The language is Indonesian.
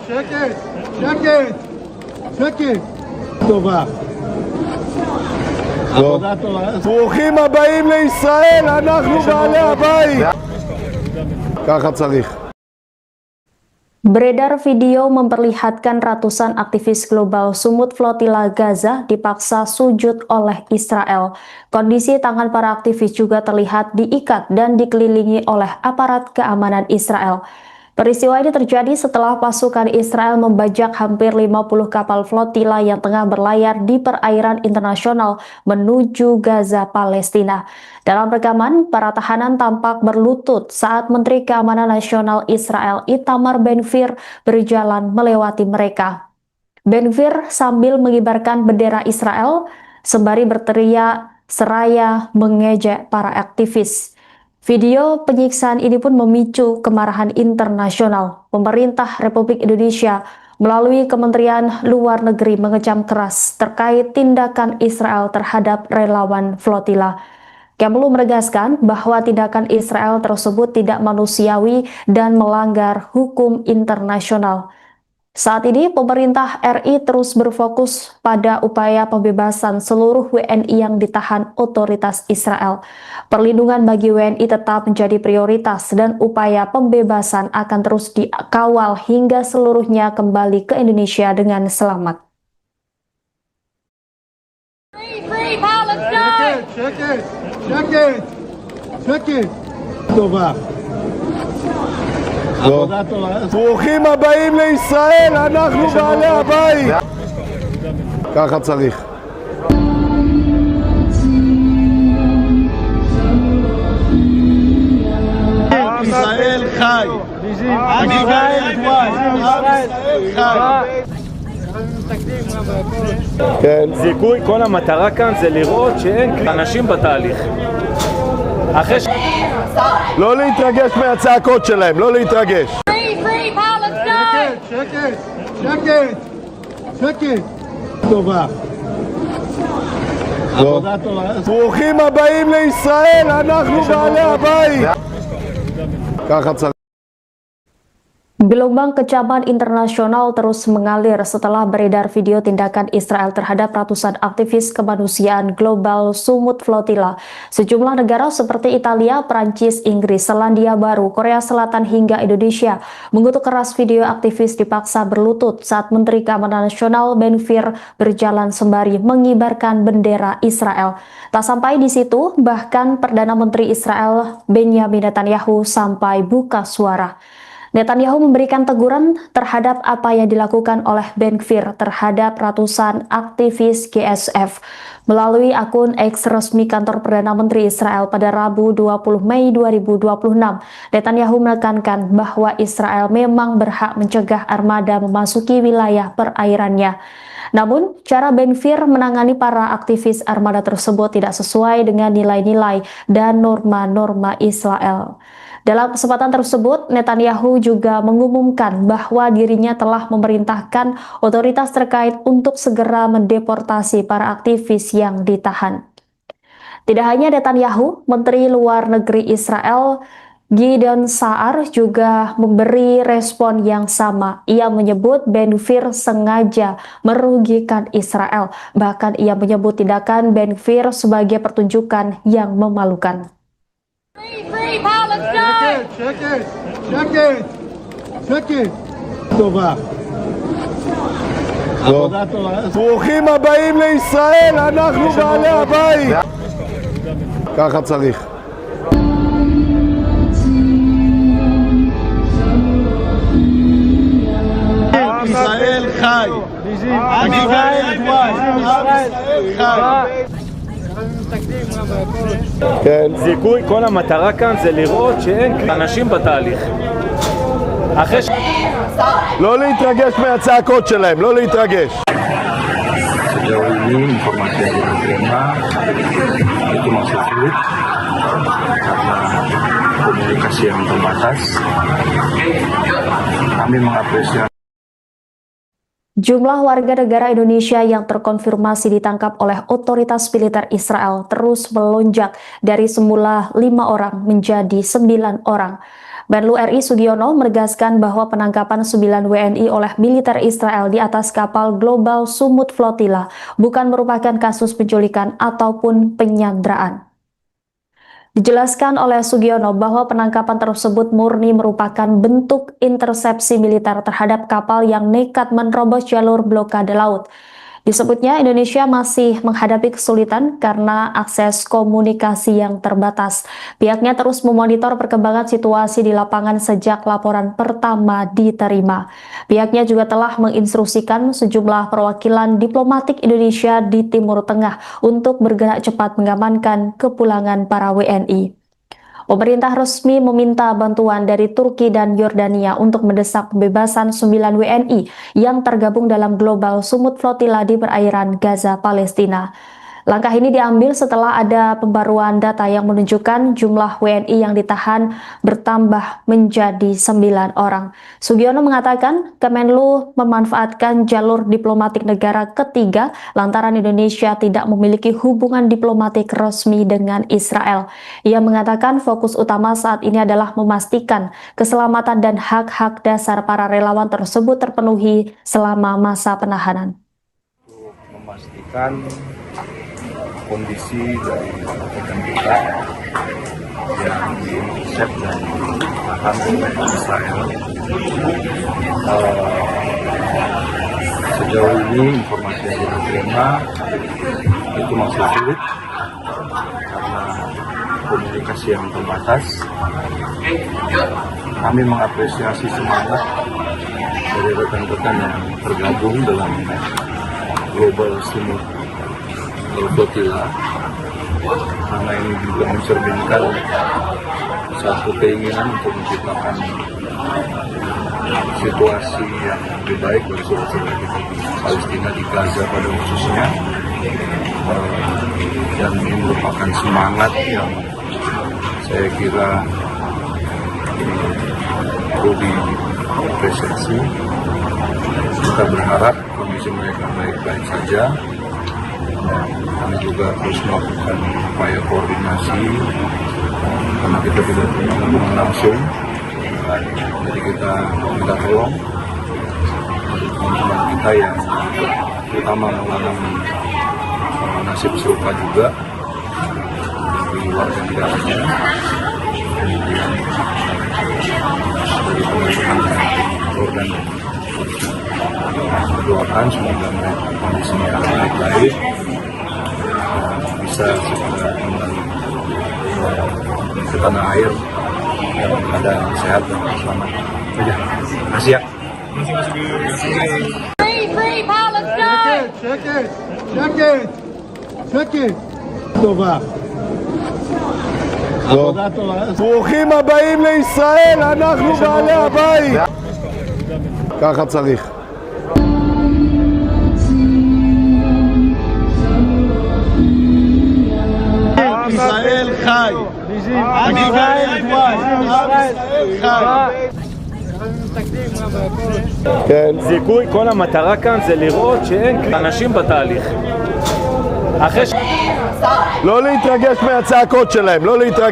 שקט, שקט, שקט. טובה. עבודה טובה. ברוכים הבאים לישראל, אנחנו בעלי הבית. ככה צריך. Beredar video memperlihatkan ratusan aktivis global Sumut Flotilla Gaza dipaksa sujud oleh Israel. Kondisi tangan para aktivis juga terlihat diikat dan dikelilingi oleh aparat keamanan Israel. Peristiwa ini terjadi setelah pasukan Israel membajak hampir 50 kapal flotilla yang tengah berlayar di perairan internasional menuju Gaza, Palestina. Dalam rekaman, para tahanan tampak berlutut saat Menteri Keamanan Nasional Israel Itamar Ben-Gvir berjalan melewati mereka. Ben-Gvir sambil mengibarkan bendera Israel sembari berteriak seraya mengejek para aktivis. Video penyiksaan ini pun memicu kemarahan internasional. Pemerintah Republik Indonesia melalui Kementerian Luar Negeri mengecam keras terkait tindakan Israel terhadap relawan flotilla. Kemlu menegaskan bahwa tindakan Israel tersebut tidak manusiawi dan melanggar hukum internasional. Saat ini, pemerintah RI terus berfokus pada upaya pembebasan seluruh WNI yang ditahan otoritas Israel. Perlindungan bagi WNI tetap menjadi prioritas dan upaya pembebasan akan terus dikawal hingga seluruhnya kembali ke Indonesia dengan selamat. Free Palestine! שקט, שקט, שקט. טובה. עבודה טובה. ברוכים הבאים לישראל, אנחנו בעלי הבית. ככה צריך. ישראל חי. ישראל חי. כן. זיכוי, כל המטרה כאן זה לראות שאין אנשים בתהליך. לא להתרגש מהצעקות שלהם, לא להתרגש. שקט, שקט, שקט, שקט. טובה. עבודה טובה. ברוכים הבאים לישראל, אנחנו בעלי הבית. ככה צריך. Gelombang kecaman internasional terus mengalir setelah beredar video tindakan Israel terhadap ratusan aktivis kemanusiaan global Sumut Flotilla. Sejumlah negara seperti Italia, Prancis, Inggris, Selandia Baru, Korea Selatan hingga Indonesia mengutuk keras video aktivis dipaksa berlutut saat Menteri Keamanan Nasional Ben-Gvir berjalan sembari mengibarkan bendera Israel. Tak sampai di situ, bahkan Perdana Menteri Israel Benjamin Netanyahu sampai buka suara. Netanyahu memberikan teguran terhadap apa yang dilakukan oleh Ben-Gvir terhadap ratusan aktivis GSF. Melalui akun X resmi kantor Perdana Menteri Israel pada Rabu 20 Mei 2026, Netanyahu menekankan bahwa Israel memang berhak mencegah armada memasuki wilayah perairannya. Namun, cara Ben-Gvir menangani para aktivis armada tersebut tidak sesuai dengan nilai-nilai dan norma-norma Israel. Dalam kesempatan tersebut, Netanyahu juga mengumumkan bahwa dirinya telah memerintahkan otoritas terkait untuk segera mendeportasi para aktivis yang ditahan. Tidak hanya Netanyahu, Menteri Luar Negeri Israel Gideon Sa'ar juga memberi respon yang sama. Ia menyebut Ben-Gvir sengaja merugikan Israel. Bahkan ia menyebut tindakan Ben-Gvir sebagai pertunjukan yang memalukan. Free Palestine! שקט, שקט, שקט. טובה. עבודה טובה. ברוכים הבאים לישראל, אנחנו בעלי הבית. ככה צריך. ישראל חי. ישראל חי. כן. זיכוי, כל המטרה כאן זה לראות שאין אנשים בתהליך. לא להתרגש מהצעקות שלהם, לא להתרגש. Sejauh ini informasi yang kita terima itu masih sulit karena komunikasi yang terbatas. Kami mengapresiasi. Jumlah warga negara Indonesia yang terkonfirmasi ditangkap oleh otoritas militer Israel terus melonjak dari semula 5 orang menjadi 9 orang. Menlu RI Sugiono menegaskan bahwa penangkapan 9 WNI oleh militer Israel di atas kapal Global Sumut Flotilla bukan merupakan kasus penculikan ataupun penyanderaan. Dijelaskan oleh Sugiono bahwa penangkapan tersebut murni merupakan bentuk intersepsi militer terhadap kapal yang nekat menerobos jalur blokade laut. Disebutnya Indonesia masih menghadapi kesulitan karena akses komunikasi yang terbatas. Pihaknya terus memonitor perkembangan situasi di lapangan sejak laporan pertama diterima. Pihaknya juga telah menginstruksikan sejumlah perwakilan diplomatik Indonesia di Timur Tengah untuk bergerak cepat mengamankan kepulangan para WNI. Pemerintah resmi meminta bantuan dari Turki dan Yordania untuk mendesak pembebasan 9 WNI yang tergabung dalam Global Sumut Flotilla di perairan Gaza, Palestina. Langkah ini diambil setelah ada pembaruan data yang menunjukkan jumlah WNI yang ditahan bertambah menjadi 9 orang. Sugiono mengatakan Kemenlu memanfaatkan jalur diplomatik negara ketiga lantaran Indonesia tidak memiliki hubungan diplomatik resmi dengan Israel. Ia mengatakan fokus utama saat ini adalah memastikan keselamatan dan hak-hak dasar para relawan tersebut terpenuhi selama masa penahanan. Untuk memastikan kondisi dari rekan kita yang diintersep dan ditahan oleh Israel. Sejauh ini informasi yang kita terima itu masih sulit karena komunikasi yang terbatas. Kami mengapresiasi semangat dari rekan-rekan yang tergabung dalam Global Sumut Flotilla, karena ini juga mencerminkan satu keinginan untuk menciptakan situasi yang lebih baik bagi saudara-saudara kita di Palestina, di Gaza pada khususnya, dan ini merupakan semangat yang saya kira perlu diapresiasi. Kita berharap kondisi mereka baik-baik saja. Kami juga terus melakukan upaya koordinasi karena kita tidak punya hubungan langsung, jadi kita minta tolong dari teman-teman kita yang terutama mengalami nasib serupa juga di warga negaranya, kemudian dari teman-teman organ doakan semoga mereka kondisinya baik-baik, bisa segera kembali ke tanah air dalam keadaan sehat dan selamat. Terima kasih ya. Free Palestine! שקט. טובה. ברוכים הבאים לישראל, אנחנו בעלי הבית. ככה צריך. ישראל חי. עם ישראל חי. כן. זיכוי, כל המטרה כאן זה לראות שאין אנשים בתהליך. אחרי לא להתרגש מהצעקות שלהם, לא להתרגש.